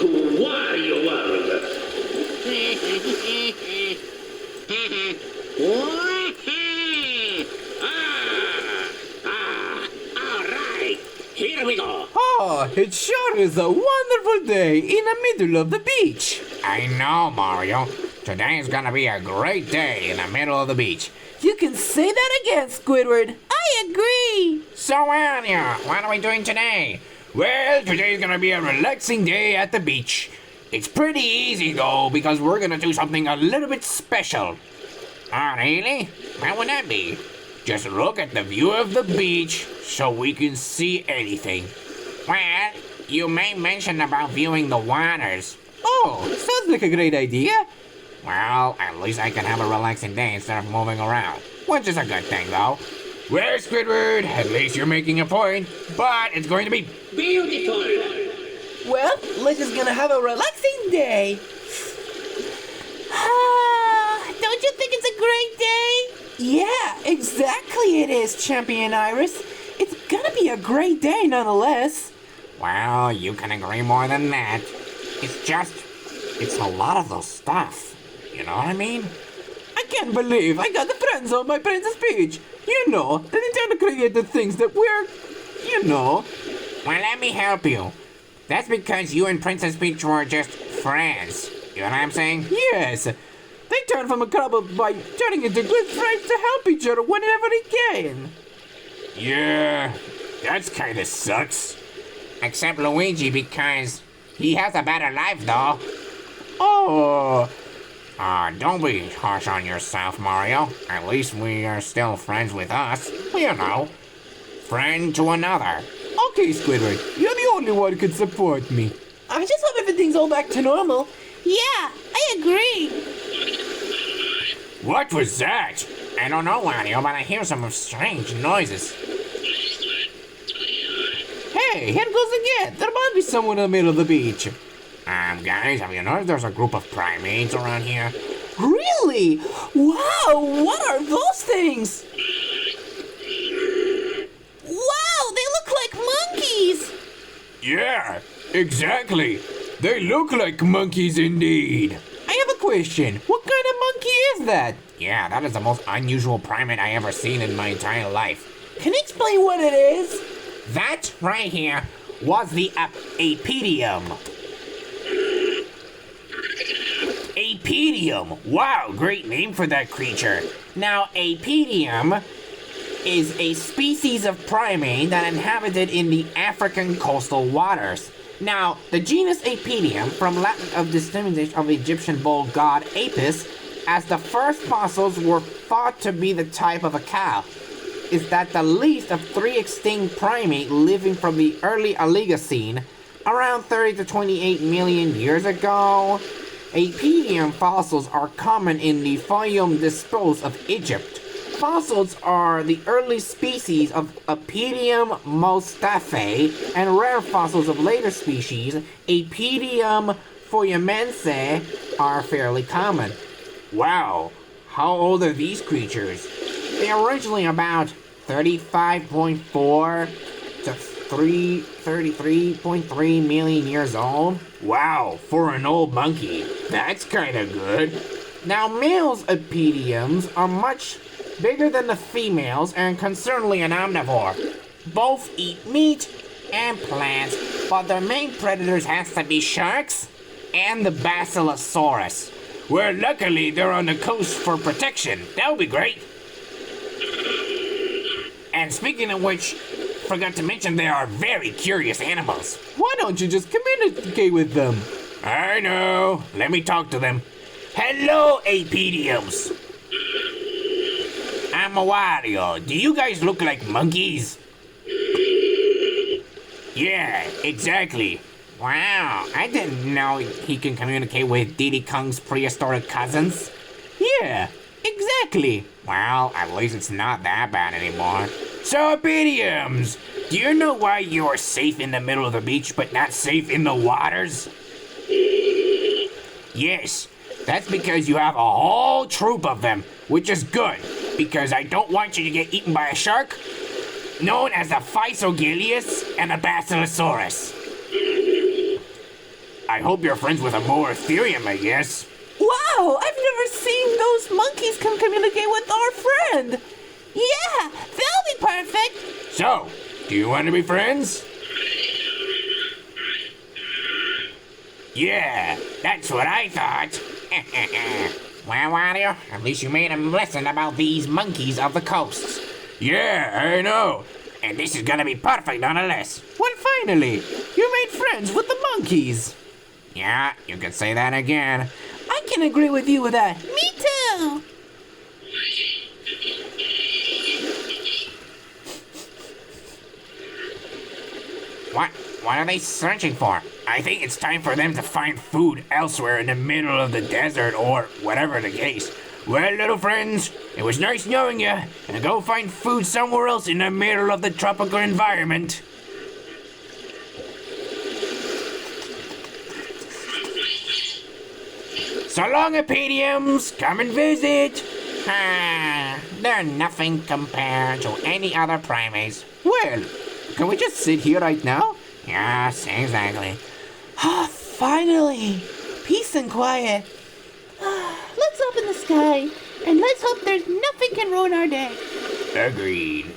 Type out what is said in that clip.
to Wario World. All right, here we go. Oh, it sure is a wonderful day in the middle of the beach. I know, Mario. Today's gonna be a great day in the middle of the beach. You can say that again, Squidward. I agree. So, Wario, what are we doing today? Well, today's gonna be a relaxing day at the beach. It's pretty easy, though, because we're gonna do something a little bit special. Oh, really? What would that be? Just look at the view of the beach so we can see anything. Well, you may mention about viewing the waters. Oh, sounds like a great idea. Well, at least I can have a relaxing day instead of moving around, which is a good thing, though. Well, Squidward, at least you're making a point, but it's going to be Beautiful. Well, we're just gonna have a relaxing day. Don't you think it's a great day? Yeah, exactly it is, Champion Iris. It's gonna be a great day nonetheless. Well, you can agree more than that. It's a lot of those stuff. You know what I mean? I can't believe I got the friends on my Princess Peach. You know, the Nintendo created things that Well, let me help you. That's because you and Princess Peach were just friends. You know what I'm saying? Yes. They turn from a couple by turning into good friends to help each other whenever they can. Yeah, that's kinda sucks. Except Luigi, because he has a better life, though. Oh. Don't be harsh on yourself, Mario. At least we are still friends with us. You know, friend to another. Okay, Squidward, you're the only one who can support me. I just hope everything's all back to normal. Yeah, I agree. What was that? I don't know, Wario, but I hear some strange noises. Hey, here goes again. There must be someone in the middle of the beach. Guys, have you noticed there's a group of primates around here? Really? Wow, what are those things? Wow, they look like monkeys. Yeah, exactly. They look like monkeys indeed. I have a question. What kind of monkey is that? Yeah, that is the most unusual primate I ever seen in my entire life. Can you explain what it is? That right here was the Apidium. Apidium. Wow, great name for that creature. Now, Apidium is a species of primate that inhabited in the African coastal waters. Now, the genus Apidium, from Latin of descendant of Egyptian bull god Apis, as the first fossils were thought to be the type of a cow, is that the least of three extinct primate living from the early Oligocene, around 30 to 28 million years ago. Apidium fossils are common in the Foyum dispos of Egypt. Fossils are the early species of Apidium mostafae, and rare fossils of later species, Apidium foyumense, are fairly common. Wow, how old are these creatures? They are originally about 35.4 to 33.3 million years old. Wow, for an old monkey, that's kinda good. Now, males Apidiums are much bigger than the females and concerningly an omnivore. Both eat meat and plants, but their main predators has to be sharks and the Basilosaurus. Where luckily they're on the coast for protection. That would be great. And speaking of which, forgot to mention they are very curious animals. Why don't you just communicate with them? I know. Let me talk to them. Hello, Apidiums. I'm a Wario. Do you guys look like monkeys? Yeah, exactly. Wow, I didn't know he can communicate with Diddy Kong's prehistoric cousins. Yeah, exactly. Well, at least it's not that bad anymore. So, Apidiums, do you know why you're safe in the middle of the beach but not safe in the waters? Yes, that's because you have a whole troop of them, which is good, because I don't want you to get eaten by a shark, known as the Physogilius and the Basilosaurus. I hope you're friends with a more Aetherium, I guess. Wow, I've never seen those monkeys can communicate with our friend. Yeah, that'll be perfect. So, do you want to be friends? Yeah, that's what I thought. Well, Wario, at least you made him listen about these monkeys of the coasts. Yeah, I know. And this is gonna be perfect nonetheless. Well, finally, you made friends with the monkeys. Yeah, you could say that again. I can agree with you with that. Me too. What are they searching for? I think it's time for them to find food elsewhere in the middle of the desert or whatever the case. Well, little friends, it was nice knowing you, and go find food somewhere else in the middle of the tropical environment. So long, Apidiums, come and visit. They're nothing compared to any other primates. Well, can we just sit here right now? Yes, exactly. Ah, finally. Peace and quiet. Let's open the sky, and let's hope there's nothing can ruin our day. Agreed.